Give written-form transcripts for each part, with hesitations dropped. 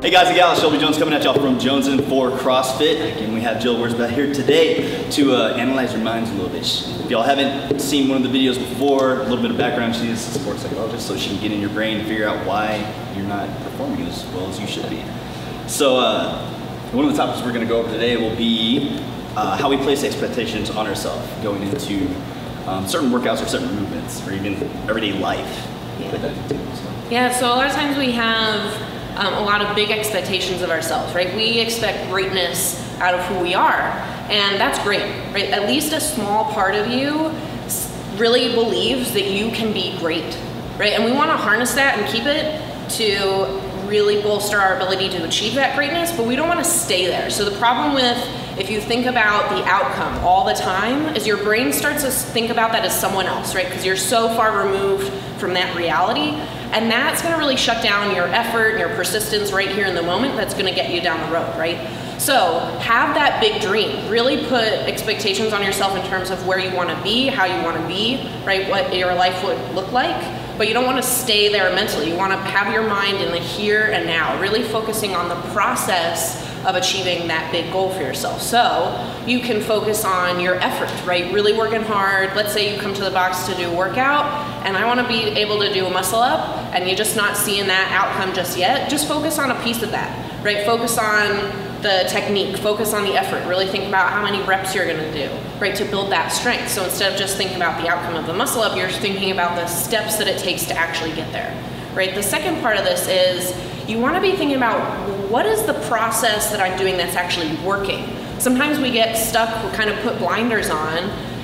Hey guys and gals, Shelby Jones coming at y'all from Jones and for CrossFit. Again, we have Jill Wurzbach here today to analyze your minds a little bit. If y'all haven't seen one of the videos before, a little bit of background, she is a sports psychologist, so she can get in your brain and figure out why you're not performing as well as you should be. So one of the topics we're going to go over today will be how we place expectations on ourselves going into certain workouts or certain movements or even everyday life. Yeah, so a lot of times we have a lot of big expectations of ourselves, right? We expect greatness out of who we are, and that's great, right? At least a small part of you really believes that you can be great, right? And we want to harness that and keep it to really bolster our ability to achieve that greatness, but we don't want to stay there. So the problem with, if you think about the outcome all the time, is your brain starts to think about that as someone else, right? Because you're so far removed from that reality, and that's going to really shut down your effort and your persistence right here in the moment. That's going to get you down the road, right? So have that big dream. Really put expectations on yourself in terms of where you want to be, how you want to be, right? What your life would look like. But you don't want to stay there mentally. You want to have your mind in the here and now, really focusing on the process of achieving that big goal for yourself. So you can focus on your effort, right? Really working hard. Let's say you come to the box to do a workout, and I want to be able to do a muscle up, and you're just not seeing that outcome just yet. Just focus on a piece of that, right? Focus on the technique, focus on the effort, really think about how many reps you're gonna do, right, to build that strength. So instead of just thinking about the outcome of the muscle up, you're thinking about the steps that it takes to actually get there, right? The second part of this is you wanna be thinking about what is the process that I'm doing that's actually working. Sometimes we get stuck, we kind of put blinders on,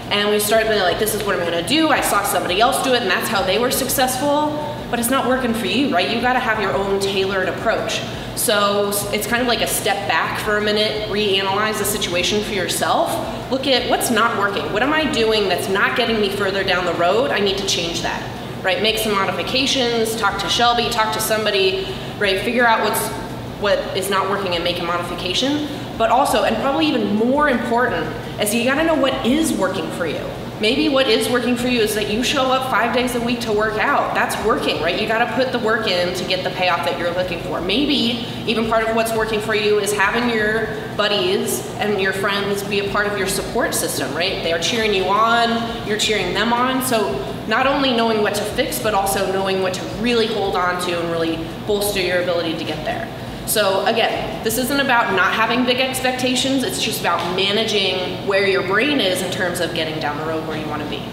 and we start being like, this is what I'm gonna do, I saw somebody else do it, and that's how they were successful, but it's not working for you, right? You gotta have your own tailored approach. So it's kind of like a step back for a minute, reanalyze the situation for yourself, look at what's not working. What am I doing that's not getting me further down the road? I need to change that, right? Make some modifications, talk to Shelby, talk to somebody, right? Figure out what is not working and make a modification. But also, and probably even more important, is you gotta know what is working for you. Maybe what is working for you is that you show up 5 days a week to work out. That's working, right? You gotta put the work in to get the payoff that you're looking for. Maybe even part of what's working for you is having your buddies and your friends be a part of your support system, right? They're cheering you on, you're cheering them on. So not only knowing what to fix, but also knowing what to really hold on to and really bolster your ability to get there. So again, this isn't about not having big expectations, it's just about managing where your brain is in terms of getting down the road where you want to be.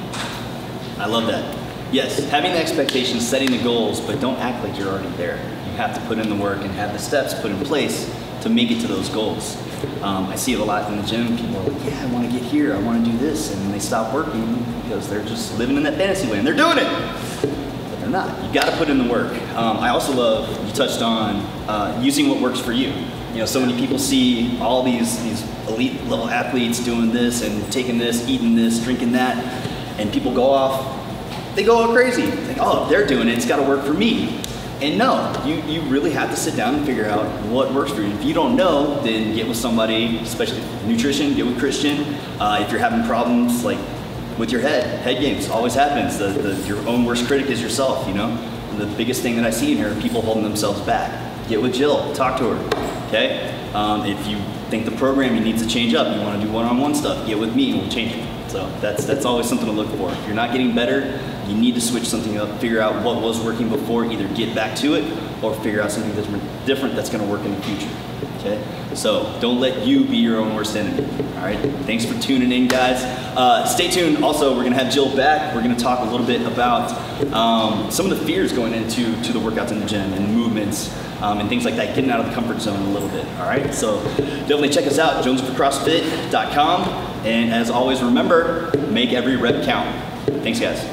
I love that. Yes, having the expectations, setting the goals, but don't act like you're already there. You have to put in the work and have the steps put in place to make it to those goals. I see it a lot in the gym. People are like, yeah, I want to get here, I want to do this, and they stop working because they're just living in that fantasy land. They're doing it! Not. You got to put in the work. I also love, you touched on using what works for you. You know, so many people see all these elite level athletes doing this and taking this, eating this, drinking that, and people go off, they go all crazy. Like, oh, if they're doing it, it's got to work for me. And no, you really have to sit down and figure out what works for you. If you don't know, then get with somebody, especially nutrition, get with Christian. If you're having problems like with your head games, always happens. Your own worst critic is yourself, you know? And the biggest thing that I see in here are people holding themselves back. Get with Jill, talk to her, okay? If you think the programming needs to change up, you wanna do one-on-one stuff, get with me and we'll change it. So that's always something to look for. If you're not getting better, you need to switch something up, figure out what was working before, either get back to it or figure out something different that's gonna work in the future, okay? So don't let you be your own worst enemy, all right? Thanks for tuning in, guys. Stay tuned. Also, we're gonna have Jill back. We're gonna talk a little bit about some of the fears going into the workouts in the gym and movements and things like that, getting out of the comfort zone a little bit, all right? So definitely check us out, jonesforcrossfit.com. And as always, remember, make every rep count. Thanks, guys.